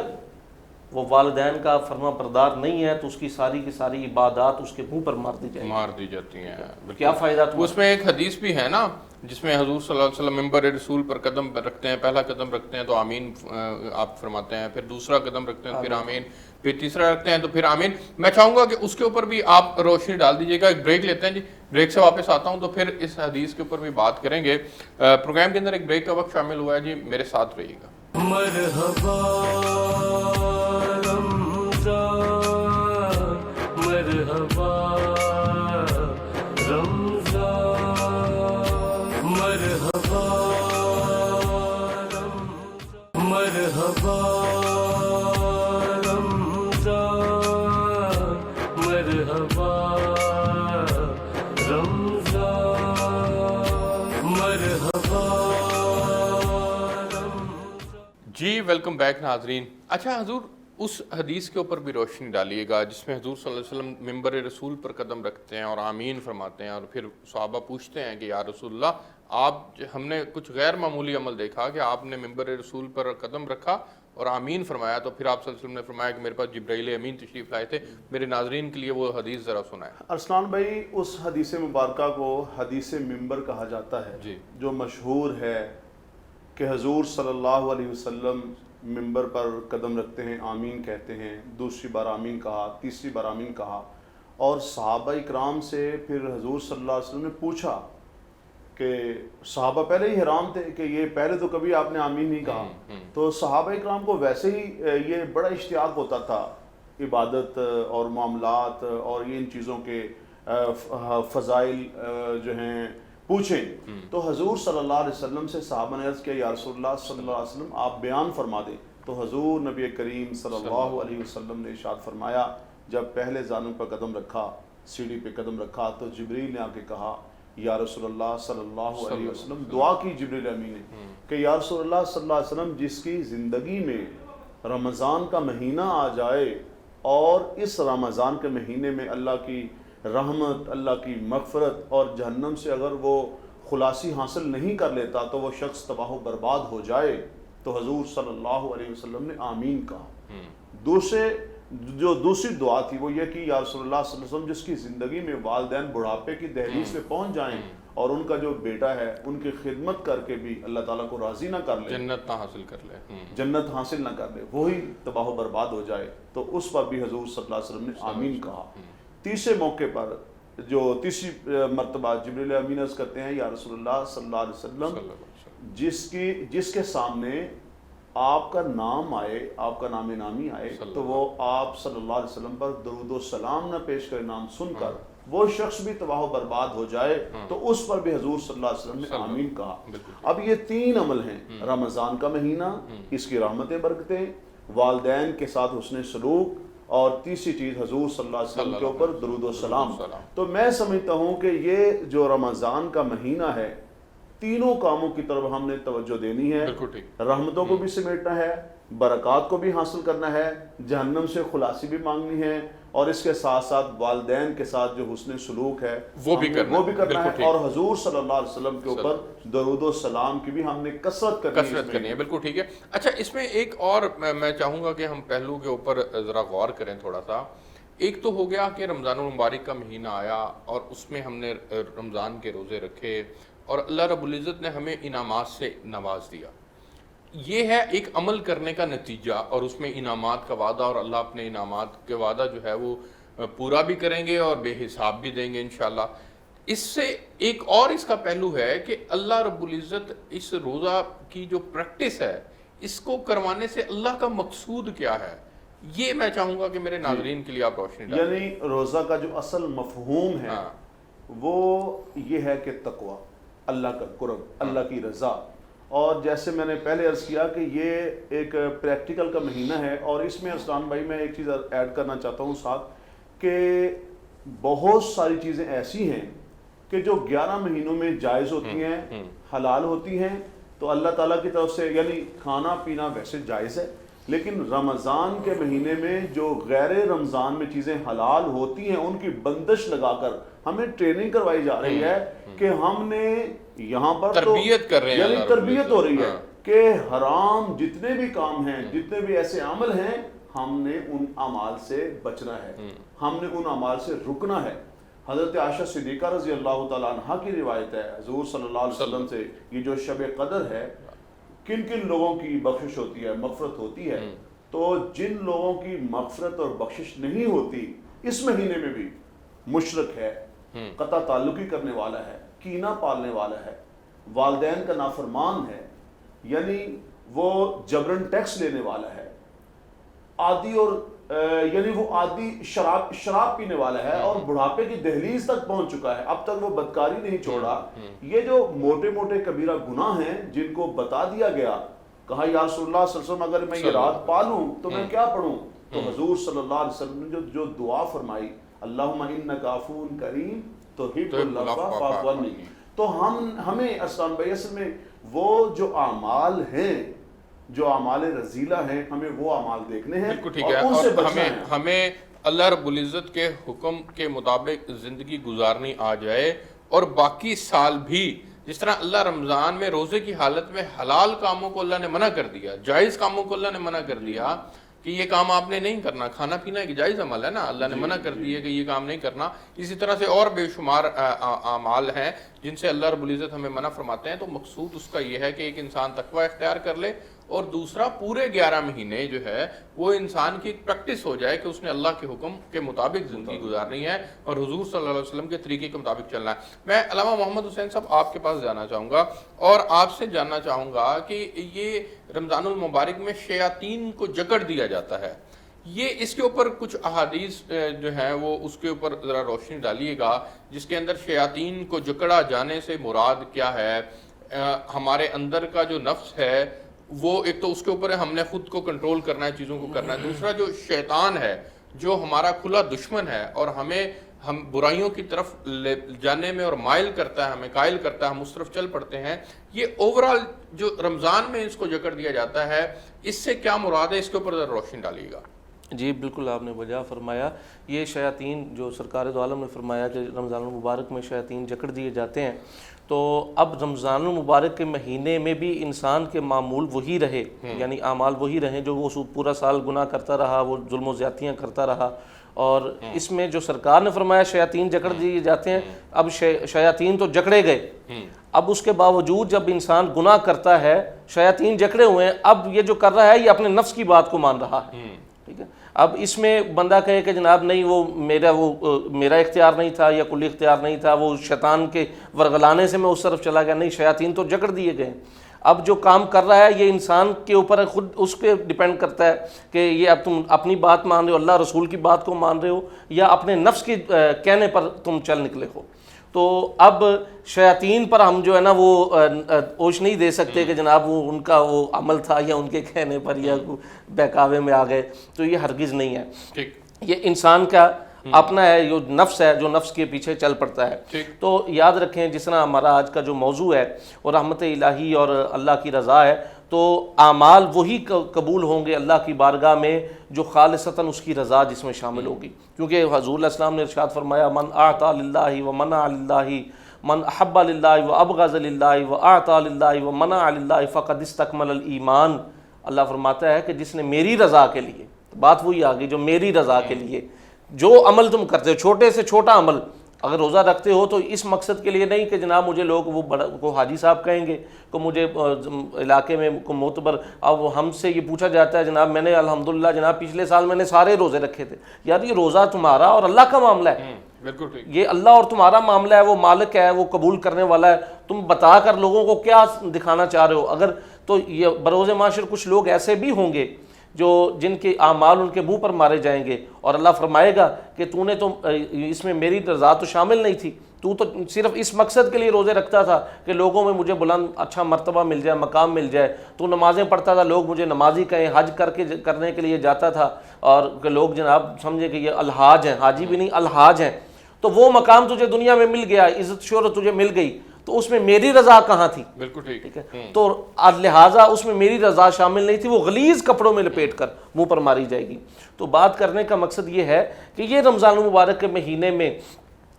وہ والدین کا فرما بردار نہیں ہے تو اس کی ساری کی ساری عبادات اس کے منہ پر مار دی جاتی ہیں۔ کیا فائدہ تمہیں؟ اس میں ایک حدیث بھی ہے نا جس میں حضور صلی اللہ علیہ وسلم منبر رسول پر قدم رکھتے ہیں، پہلا قدم رکھتے ہیں تو آمین آپ فرماتے ہیں، پھر دوسرا قدم رکھتے ہیں پھر آمین، پھر تیسرا رکھتے ہیں تو پھر آمین۔ میں چاہوں گا کہ اس کے اوپر بھی آپ روشنی ڈال دیجیے گا۔ ایک بریک لیتے ہیں جی، بریک سے واپس آتا ہوں تو پھر اس حدیث کے اوپر بھی بات کریں گے۔ پروگرام کے اندر ایک بریک کا وقت شامل ہوا ہے جی، میرے ساتھ رہیے گا۔ مرحبا رمضان، مرحبا رمضان، مرحبا مرحبا رمضان، مرحبا رمضان، مرحبا۔ جی ویلکم بیک ناظرین۔ اچھا حضور اس حدیث کے اوپر بھی روشنی ڈالیے گا جس میں حضور صلی اللہ علیہ وسلم منبر رسول پر قدم رکھتے ہیں اور آمین فرماتے ہیں، اور پھر صحابہ پوچھتے ہیں کہ یا رسول اللہ ہم نے کچھ غیر معمولی عمل دیکھا کہ آپ نے منبر رسول پر قدم رکھا اور آمین فرمایا، تو پھر آپ صلی اللہ علیہ وسلم نے فرمایا کہ میرے پاس جبرائیل امین تشریف لائے تھے۔ میرے ناظرین کے لیے وہ حدیث ذرا سنائیں۔ ارسلان بھائی، اس حدیث مبارکہ کو حدیث منبر کہا جاتا ہے جی، جو مشہور ہے کہ حضور صلی اللہ علیہ وسلم منبر پر قدم رکھتے ہیں، آمین کہتے ہیں، دوسری بار آمین کہا، تیسری بار آمین کہا، اور صحابہ اکرام سے پھر حضور صلی اللہ علیہ وسلم نے پوچھا کہ صحابہ پہلے ہی حیران تھے کہ یہ پہلے تو کبھی آپ نے آمین نہیں کہا، تو صحابہ اکرام کو ویسے ہی یہ بڑا اشتیاق ہوتا تھا عبادت اور معاملات اور یہ ان چیزوں کے فضائل جو ہیں پوچھیں، تو حضور صلی اللہ علیہ وسلم سے صحابہ نے عرض کیا یا رسول اللہ صلی اللہ علیہ وسلم آپ بیان فرما دیں، تو حضور نبی کریم صلی اللہ علیہ وسلم نے ارشاد فرمایا جب پہلے جانب پر قدم رکھا، سیڑھی پہ قدم رکھا، تو جبریل نے آ کے کہا یا رسول اللہ صلی اللہ علیہ وسلم، دعا کی جبریل امین نے کہ یا رسول اللہ صلی اللہ علیہ وسلم جس کی زندگی میں رمضان کا مہینہ آ جائے اور اس رمضان کے مہینے میں اللہ کی رحمت، اللہ کی مغفرت اور جہنم سے اگر وہ خلاصی حاصل نہیں کر لیتا تو وہ شخص تباہ و برباد ہو جائے، تو حضور صلی اللہ علیہ وسلم نے آمین کہا۔ دوسری دعا تھی وہ یہ کہ یا رسول اللہ صلی اللہ علیہ وسلم جس کی زندگی میں والدین بڑھاپے کی دہلیز پہ پہنچ جائیں اور ان کا جو بیٹا ہے ان کی خدمت کر کے بھی اللہ تعالیٰ کو راضی نہ کر لے، جنت نہ حاصل کر لے، جنت حاصل نہ کر لے، وہی تباہ و برباد ہو جائے، تو اس پر بھی حضور صلی اللہ علیہ وسلم نے آمین کہا۔ تیسرے موقع پر جو تیسری مرتبہ جبریل امین عرض کرتے ہیں یا رسول اللہ صلی اللہ علیہ وسلم جس کے سامنے آپ کا نام آئے، آپ کا نام نامی آئے، تو وہ آپ صلی اللہ علیہ وسلم پر درود و سلام نہ پیش کرے نام سن کر وہ شخص بھی تباہ و برباد ہو جائے، تو اس پر بھی حضور صلی اللہ علیہ وسلم نے آمین کہا۔ اب یہ تین عمل ہیں، رمضان کا مہینہ، اس کی رحمتیں برکتیں، والدین کے ساتھ حسن سلوک، اور تیسری چیز حضور صلی اللہ علیہ وسلم کے اوپر درود و سلام۔ تو میں سمجھتا ہوں کہ یہ جو رمضان کا مہینہ ہے تینوں کاموں کی طرف ہم نے توجہ دینی ہے، رحمتوں کو بھی سمیٹنا ہے، برکات کو بھی حاصل کرنا ہے، جہنم سے خلاصی بھی مانگنی ہے، اور اس کے ساتھ ساتھ والدین کے ساتھ جو حسن سلوک ہے وہ بھی کرنا ہے، اور حضور صلی اللہ علیہ وسلم کے اوپر درود و سلام کی بھی ہم نے کثرت کرنی ہے۔ بالکل ٹھیک ہے۔ اچھا اس میں ایک اور میں چاہوں گا کہ ہم پہلو کے اوپر ذرا غور کریں تھوڑا سا۔ ایک تو ہو گیا کہ رمضان المبارک کا مہینہ آیا اور اس میں ہم نے رمضان کے روزے رکھے اور اللہ رب العزت نے ہمیں انعامات سے نواز دیا، یہ ہے ایک عمل کرنے کا نتیجہ، اور اس میں انعامات کا وعدہ، اور اللہ اپنے انعامات کے وعدہ جو ہے وہ پورا بھی کریں گے اور بے حساب بھی دیں گے انشاءاللہ۔ اس سے ایک اور اس کا پہلو ہے کہ اللہ رب العزت اس روزہ کی جو پریکٹس ہے اس کو کروانے سے اللہ کا مقصود کیا ہے، یہ میں چاہوں گا کہ میرے ناظرین کے لیے آپ روشنی ڈالیں۔ یعنی روزہ کا جو اصل مفہوم ہے وہ یہ ہے کہ تقوی، اللہ کا قرب، اللہ کی رضا، اور جیسے میں نے پہلے عرض کیا کہ یہ ایک پریکٹیکل کا مہینہ ہے، اور اس میں ارسلان بھائی میں ایک چیز ایڈ کرنا چاہتا ہوں ساتھ کہ بہت ساری چیزیں ایسی ہیں کہ جو 11 مہینوں میں جائز ہوتی ہیں، حلال ہوتی ہیں، تو اللہ تعالیٰ کی طرف سے، یعنی کھانا پینا ویسے جائز ہے، لیکن رمضان کے مہینے میں جو غیر رمضان میں چیزیں حلال ہوتی ہیں ان کی بندش لگا کر ہمیں ٹریننگ کروائی جا رہی ہے کہ ہم نے یہاں پر تربیت کر رہے ہیں، یعنی تربیت ہو رہی ہے کہ حرام جتنے بھی کام ہیں، جتنے بھی ایسے عمل ہیں، ہم نے ان اعمال سے بچنا ہے، ہم نے ان اعمال سے رکنا ہے۔ حضرت عائشہ صدیقہ رضی اللہ تعالیٰ عنہ کی روایت ہے حضور صلی اللہ علیہ وسلم سے، یہ جو شب قدر ہے کن کن لوگوں کی بخشش ہوتی ہے، مغفرت ہوتی ہے، تو جن لوگوں کی مغفرت اور بخشش نہیں ہوتی اس مہینے میں بھی مشرک ہے، قطع تعلقی کرنے والا ہے، کینہ پالنے والا ہے، والدین کا نافرمان ہے، یعنی وہ جبرن ٹیکس لینے والا ہے، عادی اور یعنی وہ عادی شراب پینے والا ہے اور بڑھاپے کی دہلیز تک پہنچ چکا ہے، اب تک وہ بدکاری نہیں چھوڑا۔ یہ جو موٹے موٹے کبیرہ گناہ ہیں جن کو بتا دیا گیا، کہا یا رسول اللہ صلی اللہ علیہ وسلم اگر میں یہ رات پالوں تو میں کیا پڑھوں؟ تو حضور صلی اللہ علیہ وسلم نے جو دعا فرمائی، اللہم انک عفو کریم تحب العفو فاعف عنی، تو ہمیں اسلام بھائی اصل میں وہ جو اعمال ہیں، جو اعمال رذیلہ ہیں، ہمیں وہ اعمال دیکھنے ہیں بالکل ٹھیک اور ہے، ان سے اور بچنا ہے۔ ہمیں اللہ رب العزت کے حکم کے مطابق زندگی گزارنی آ جائے، اور باقی سال بھی جس طرح اللہ رمضان میں روزے کی حالت میں حلال کاموں کو اللہ نے منع کر دیا، جائز کاموں کو اللہ نے منع کر دیا کہ یہ کام آپ نے نہیں کرنا، کھانا پینا ایک جائز عمل ہے نا، اللہ نے منع کر دیا کہ یہ کام نہیں کرنا۔ اسی طرح سے اور بے شمار اعمال ہیں جن سے اللہ رب العزت ہمیں منع فرماتے ہیں، تو مقصود اس کا یہ ہے کہ ایک انسان تقوی اختیار کر لے، اور دوسرا پورے 11 مہینے جو ہے وہ انسان کی ایک پریکٹس ہو جائے کہ اس نے اللہ کے حکم کے مطابق زندگی گزارنی ہے اور حضور صلی اللہ علیہ وسلم کے طریقے کے مطابق چلنا ہے۔ میں علامہ محمد حسین صاحب آپ کے پاس جانا چاہوں گا اور آپ سے جاننا چاہوں گا کہ یہ رمضان المبارک میں شیاطین کو جکڑ دیا جاتا ہے، یہ اس کے اوپر کچھ احادیث جو ہیں وہ اس کے اوپر ذرا روشنی ڈالیے گا، جس کے اندر شیاطین کو جکڑا جانے سے مراد کیا ہے؟ ہمارے اندر کا جو نفس ہے وہ ایک تو اس کے اوپر ہم نے خود کو کنٹرول کرنا ہے، چیزوں کو کرنا ہے، دوسرا جو شیطان ہے جو ہمارا کھلا دشمن ہے اور ہم برائیوں کی طرف جانے میں اور مائل کرتا ہے، ہمیں قائل کرتا ہے، ہم اس طرف چل پڑتے ہیں، یہ اوورال جو رمضان میں اس کو جکڑ دیا جاتا ہے، اس سے کیا مراد ہے؟ اس کے اوپر ذرا روشنی ڈالیے گا۔ جی بالکل آپ نے وجہ فرمایا، یہ شیاطین جو سرکار دو عالم نے فرمایا کہ رمضان المبارک میں شیاطین جکڑ دیے جاتے ہیں، تو اب رمضان المبارک کے مہینے میں بھی انسان کے معمول وہی رہے، یعنی اعمال وہی رہیں جو وہ پورا سال گناہ کرتا رہا، وہ ظلم و زیادتیاں کرتا رہا، اور اس میں جو سرکار نے فرمایا شیاطین جکڑ دیے جاتے ہیں، اب شیاطین تو جکڑے گئے، اب اس کے باوجود جب انسان گناہ کرتا ہے، شیاطین جکڑے ہوئے ہیں، اب یہ جو کر رہا ہے یہ اپنے نفس کی بات کو مان رہا ہے، ٹھیک ہے۔ اب اس میں بندہ کہے کہ جناب نہیں وہ میرا اختیار نہیں تھا یا کلی اختیار نہیں تھا، وہ شیطان کے ورغلانے سے میں اس طرف چلا گیا، نہیں، شیاطین تو جکڑ دیے گئے۔ اب جو کام کر رہا ہے یہ انسان کے اوپر خود اس پہ ڈیپینڈ کرتا ہے کہ یہ اب تم اپنی بات مان رہے ہو، اللہ رسول کی بات کو مان رہے ہو، یا اپنے نفس کی کہنے پر تم چل نکلے ہو۔ تو اب شیاطین پر ہم جو ہے نا وہ اوش نہیں دے سکتے کہ جناب وہ ان کا وہ عمل تھا یا ان کے کہنے پر یا بہکاوے میں آ گئے، تو یہ ہرگز نہیں ہے، یہ انسان کا اپنا ہے، جو نفس ہے، جو نفس کے پیچھے چل پڑتا ہے۔ تو یاد رکھیں جس طرح ہمارا آج کا جو موضوع ہے وہ رحمت الہی اور اللہ کی رضا ہے، تو اعمال وہی قبول ہوں گے اللہ کی بارگاہ میں جو خالصتاً اس کی رضا جس میں شامل ہوگی، کیونکہ حضور علیہ السلام نے ارشاد فرمایا من اعطى للہ ومنع للہ من احب للہ وابغض للہ واعطى للہ ومنع للہ فقد استکمل الایمان۔ اللہ فرماتا ہے کہ جس نے میری رضا کے لیے، بات وہی آ گئی جو میری رضا کے لیے جو عمل تم کرتے ہو، چھوٹے سے چھوٹا عمل، اگر روزہ رکھتے ہو تو اس مقصد کے لیے نہیں کہ جناب مجھے لوگ وہ بڑا کو حاجی صاحب کہیں گے، کو مجھے علاقے میں کو معتبر، اب ہم سے یہ پوچھا جاتا ہے جناب میں نے الحمدللہ جناب پچھلے سال میں نے سارے روزے رکھے تھے، یار یہ روزہ تمہارا اور اللہ کا معاملہ ہے، بالکل ٹھیک، یہ اللہ اور تمہارا معاملہ ہے، وہ مالک ہے، وہ قبول کرنے والا ہے، تم بتا کر لوگوں کو کیا دکھانا چاہ رہے ہو؟ اگر تو یہ بروز معاشر کچھ لوگ ایسے بھی ہوں گے جو جن کے اعمال ان کے منہ پر مارے جائیں گے، اور اللہ فرمائے گا کہ تو نے تو اس میں میری رضا تو شامل نہیں تھی، تو صرف اس مقصد کے لیے روزے رکھتا تھا کہ لوگوں میں مجھے بلند اچھا مرتبہ مل جائے، مقام مل جائے، تو نمازیں پڑھتا تھا، لوگ مجھے نمازی کہیں، حج کرنے کے لیے جاتا تھا، اور کہ لوگ جناب سمجھے کہ یہ الحاج ہیں، حاجی بھی نہیں الحاج ہیں، تو وہ مقام تجھے دنیا میں مل گیا، عزت شہرت تجھے مل گئی، تو اس میں میری رضا کہاں تھی؟ بالکل ٹھیک ٹھیک ہے، تو لہٰذا اس میں میری رضا شامل نہیں تھی، وہ غلیظ کپڑوں میں لپیٹ کر منہ پر ماری جائے گی۔ تو بات کرنے کا مقصد یہ ہے کہ یہ رمضان المبارک کے مہینے میں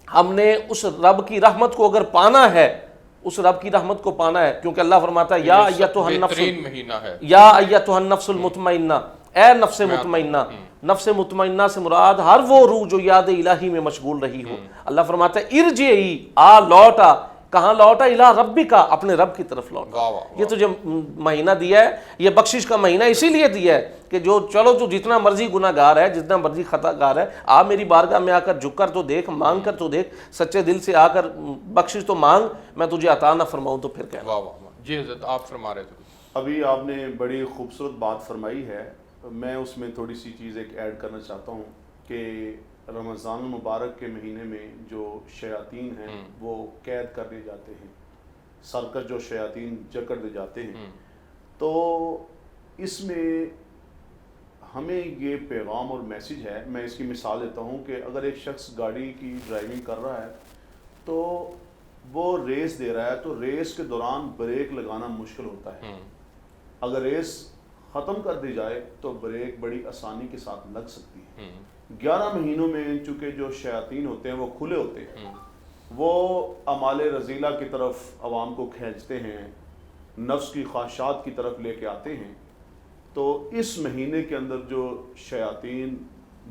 ہم نے اس رب کی رحمت کو اگر پانا ہے، اس رب کی رحمت کو پانا ہے، کیونکہ اللہ فرماتا ہے یا ایتھا النفس، بہترین مہینہ ہے، یا ایتھا النفس المطمئنہ، اے نفس مطمئنہ۔ نفس مطمئنہ سے مراد ہر وہ روح جو یاد الہی میں مشغول رہی ہو۔ اللہ فرماتا ہے ارجعی، آ لوٹا، کہاں لوٹا؟ الی ربکا، اپنے رب کی طرف لوٹا۔ واہ واہ، یہ تو جو مہینہ دیا ہے، یہ بخشش کا مہینہ اسی لیے دیا ہے کہ جو چلو تو جتنا مرضی گناہ گار ہے، جتنا مرضی خطا گار ہے، آ میری بارگاہ میں آ کر جھک کر تو دیکھ، مانگ کر تو دیکھ، سچے دل سے آ کر بخشش تو مانگ، میں تجھے عطا نہ فرماؤں تو پھر کیا۔ واہ واہ، جی حضرت آپ فرما رہے تھے۔ ابھی آپ نے بڑی خوبصورت بات فرمائی ہے، میں اس میں تھوڑی سی چیز ایک ایڈ کرنا چاہتا ہوں کہ رمضان المبارک کے مہینے میں جو شیاطین ہیں وہ قید کر دیے جاتے ہیں، سرکش جو شیاطین جکڑ دے جاتے ہیں، تو اس میں ہمیں یہ پیغام اور میسیج ہے۔ میں اس کی مثال دیتا ہوں کہ اگر ایک شخص گاڑی کی ڈرائیونگ کر رہا ہے تو وہ ریس دے رہا ہے، تو ریس کے دوران بریک لگانا مشکل ہوتا ہے۔ اگر ریس ختم کر دی جائے تو بریک بڑی آسانی کے ساتھ لگ سکتی ہے۔ 11 مہینوں میں چونکہ جو شیاطین ہوتے ہیں وہ کھلے ہوتے ہیں، وہ اعمال رذیلہ کی طرف عوام کو کھینچتے ہیں، نفس کی خواہشات کی طرف لے کے آتے ہیں۔ تو اس مہینے کے اندر جو شیاطین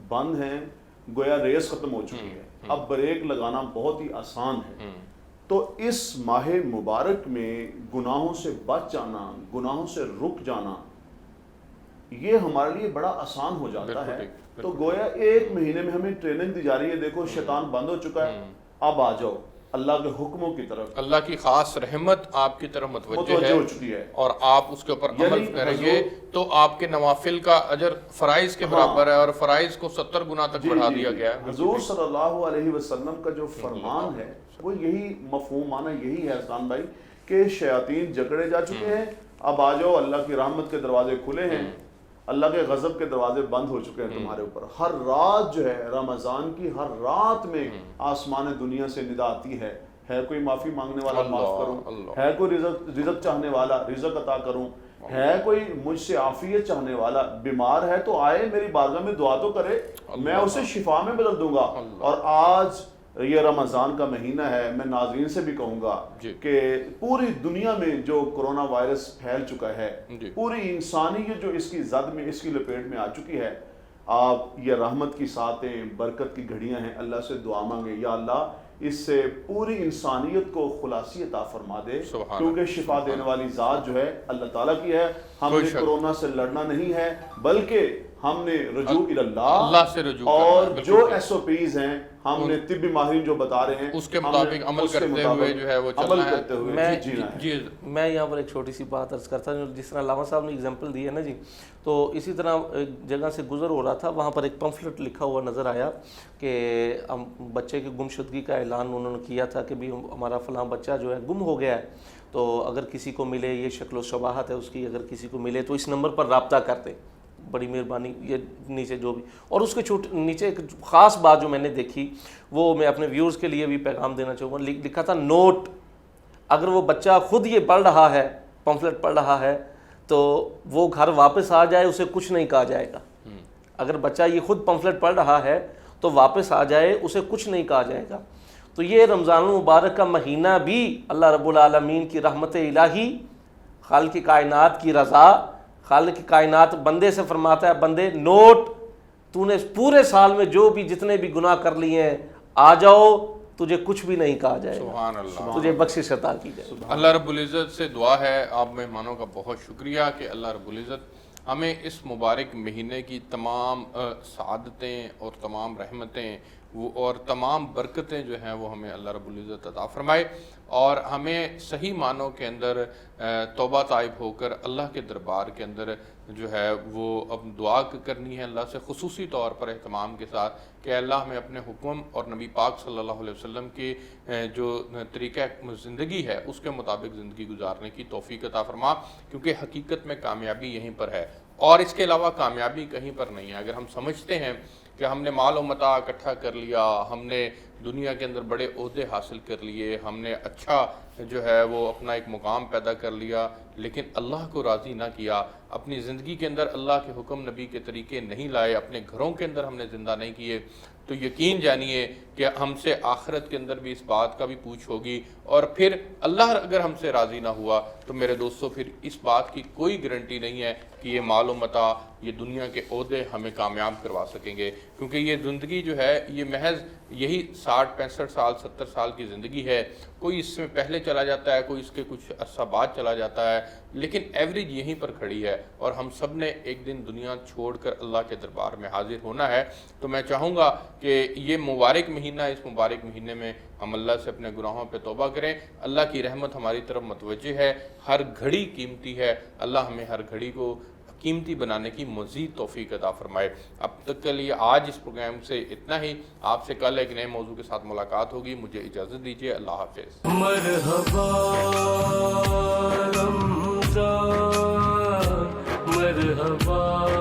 بند ہیں، گویا ریس ختم ہو چکی ہے، اب بریک لگانا بہت ہی آسان ہے۔ تو اس ماہ مبارک میں گناہوں سے بچ جانا، گناہوں سے رک جانا، یہ ہمارے لیے بڑا آسان ہو جاتا ہے۔ تو گویا ایک مہینے میں ہمیں ٹریننگ دی جا رہی ہے، دیکھو شیطان بند ہو چکا ہے، اب آ جاؤ اللہ کے حکموں کی طرف۔ اللہ کی خاص رحمت آپ کی طرف متوجہ ہو چکی ہے، اور آپ اس کے اوپر عمل کریں گے تو آپ کے نوافل کا اجر فرائض کے برابر ہے، اور فرائض کو 70 گنا تک بڑھا دیا گیا ہے۔ حضور صلی اللہ علیہ وسلم کا جو فرمان ہے وہ یہی مفہوم معنی یہی ہے حسان بھائی کہ شیاطین جکڑے جا چکے ہیں، اب آ جاؤ، اللہ کی رحمت کے دروازے کھلے ہیں، اللہ کے غضب کے دروازے بند ہو چکے ہیں تمہارے اوپر۔ ہر رات جو ہے رمضان کی، ہر رات میں آسمان دنیا سے ندا آتی ہے کوئی معافی مانگنے والا معاف کروں، ہے کوئی رزق چاہنے والا رزق عطا کروں، ہے کوئی مجھ سے عافیت چاہنے والا، بیمار ہے تو آئے میری بارگاہ میں دعا تو کرے، میں اسے شفا میں بدل دوں گا۔ اور آج یہ رمضان کا مہینہ ہے، میں ناظرین سے بھی کہوں گا کہ پوری دنیا میں جو کرونا وائرس پھیل چکا ہے، پوری انسانیت جو اس کی زد میں، اس کی لپیٹ میں آ چکی ہے، آپ یہ رحمت کی ساتیں، برکت کی گھڑیاں ہیں، اللہ سے دعا مانگے، یا اللہ اس سے پوری انسانیت کو خلاصی عطا فرما دے، کیونکہ شفا دینے والی ذات جو ہے اللہ تعالیٰ کی ہے۔ ہم نے کرونا سے لڑنا نہیں ہے، بلکہ ہم نے رجوع اللہ سے رجوع اور جو ایس او پیز ہیں، ہم نے طبی ماہرین جو بتا رہے ہیں اس کے مطابق عمل کرتے ہوئے جو ہے وہ چلنا ہے۔ میں یہاں پر ایک چھوٹی سی بات عرض کرتا ہوں، جس طرح علامہ صاحب نے ایگزامپل دی ہے نا جی، تو اسی طرح ایک جگہ سے گزر ہو رہا تھا، وہاں پر ایک پمفلٹ لکھا ہوا نظر آیا کہ بچے کی گمشدگی کا اعلان انہوں نے کیا تھا کہ بھی ہمارا فلاں بچہ جو ہے گم ہو گیا ہے، تو اگر کسی کو ملے، یہ شکل و شباہت ہے اس کی، اگر کسی کو ملے تو اس نمبر پر رابطہ کرتے، بڑی مہربانی، یہ نیچے جو بھی، اور اس کے نیچے ایک خاص بات جو میں نے دیکھی وہ میں اپنے ویورز کے لیے بھی پیغام دینا چاہوں گا، لکھا تھا نوٹ، اگر وہ بچہ خود یہ پڑھ رہا ہے، پمفلٹ پڑھ رہا ہے، تو وہ گھر واپس آ جائے اسے کچھ نہیں کہا جائے گا۔ اگر بچہ یہ خود پمفلٹ پڑھ رہا ہے تو واپس آ جائے اسے کچھ نہیں کہا جائے گا۔ تو یہ رمضان المبارک کا مہینہ بھی اللہ رب العالمین کی رحمت الہی، خالق کائنات کی رضا، خالق کائنات بندے سے فرماتا ہے بندے نوٹ، تو نے پورے سال میں جو بھی جتنے بھی گناہ کر لیے ہیں آ جاؤ، تجھے کچھ بھی نہیں کہا جائے گا، سبحان اللہ، تجھے بخشش عطا کی جائے گی۔ اللہ رب العزت سے دعا ہے، آپ مہمانوں کا بہت شکریہ کہ اللہ رب العزت ہمیں اس مبارک مہینے کی تمام سعادتیں اور تمام رحمتیں اور تمام برکتیں جو ہیں وہ ہمیں اللہ رب العزت عطا فرمائے، اور ہمیں صحیح معنوں کے اندر توبہ طائب ہو کر اللہ کے دربار کے اندر جو ہے وہ اب دعا کرنی ہے اللہ سے، خصوصی طور پر اہتمام کے ساتھ کہ اللہ ہمیں اپنے حکم اور نبی پاک صلی اللہ علیہ وسلم کی جو طریقہ زندگی ہے اس کے مطابق زندگی گزارنے کی توفیق عطا فرما، کیونکہ حقیقت میں کامیابی یہیں پر ہے اور اس کے علاوہ کامیابی کہیں پر نہیں ہے۔ اگر ہم سمجھتے ہیں کہ ہم نے مال و متاع اکٹھا کر لیا، ہم نے دنیا کے اندر بڑے عہدے حاصل کر لیے، ہم نے اچھا جو ہے وہ اپنا ایک مقام پیدا کر لیا لیکن اللہ کو راضی نہ کیا، اپنی زندگی کے اندر اللہ کے حکم نبی کے طریقے نہیں لائے، اپنے گھروں کے اندر ہم نے زندہ نہیں کیے، تو یقین جانیے کہ ہم سے آخرت کے اندر بھی اس بات کا بھی پوچھ ہوگی، اور پھر اللہ اگر ہم سے راضی نہ ہوا تو میرے دوستو پھر اس بات کی کوئی گارنٹی نہیں ہے کہ یہ مال و متاع، یہ دنیا کے عہدے ہمیں کامیاب کروا سکیں گے، کیونکہ یہ زندگی جو ہے یہ محض یہی 60 65 سال 70 سال کی زندگی ہے، کوئی اس میں پہلے چلا جاتا ہے، کوئی اس کے کچھ عرصہ بعد چلا جاتا ہے، لیکن ایوریج یہیں پر کھڑی ہے، اور ہم سب نے ایک دن دنیا چھوڑ کر اللہ کے دربار میں حاضر ہونا ہے۔ تو میں چاہوں گا کہ یہ مبارک مہینہ، اس مبارک مہینے میں ہم اللہ سے اپنے گناہوں پہ توبہ کریں، اللہ کی رحمت ہماری طرف متوجہ ہے، ہر گھڑی قیمتی ہے، اللہ ہمیں ہر گھڑی کو قیمتی بنانے کی مزید توفیق عطا فرمائے۔ اب تک کے لیے آج اس پروگرام سے اتنا ہی، آپ سے کل ایک نئے موضوع کے ساتھ ملاقات ہوگی، مجھے اجازت دیجیے، اللہ حافظ۔ مرحبا رمضان مرحبا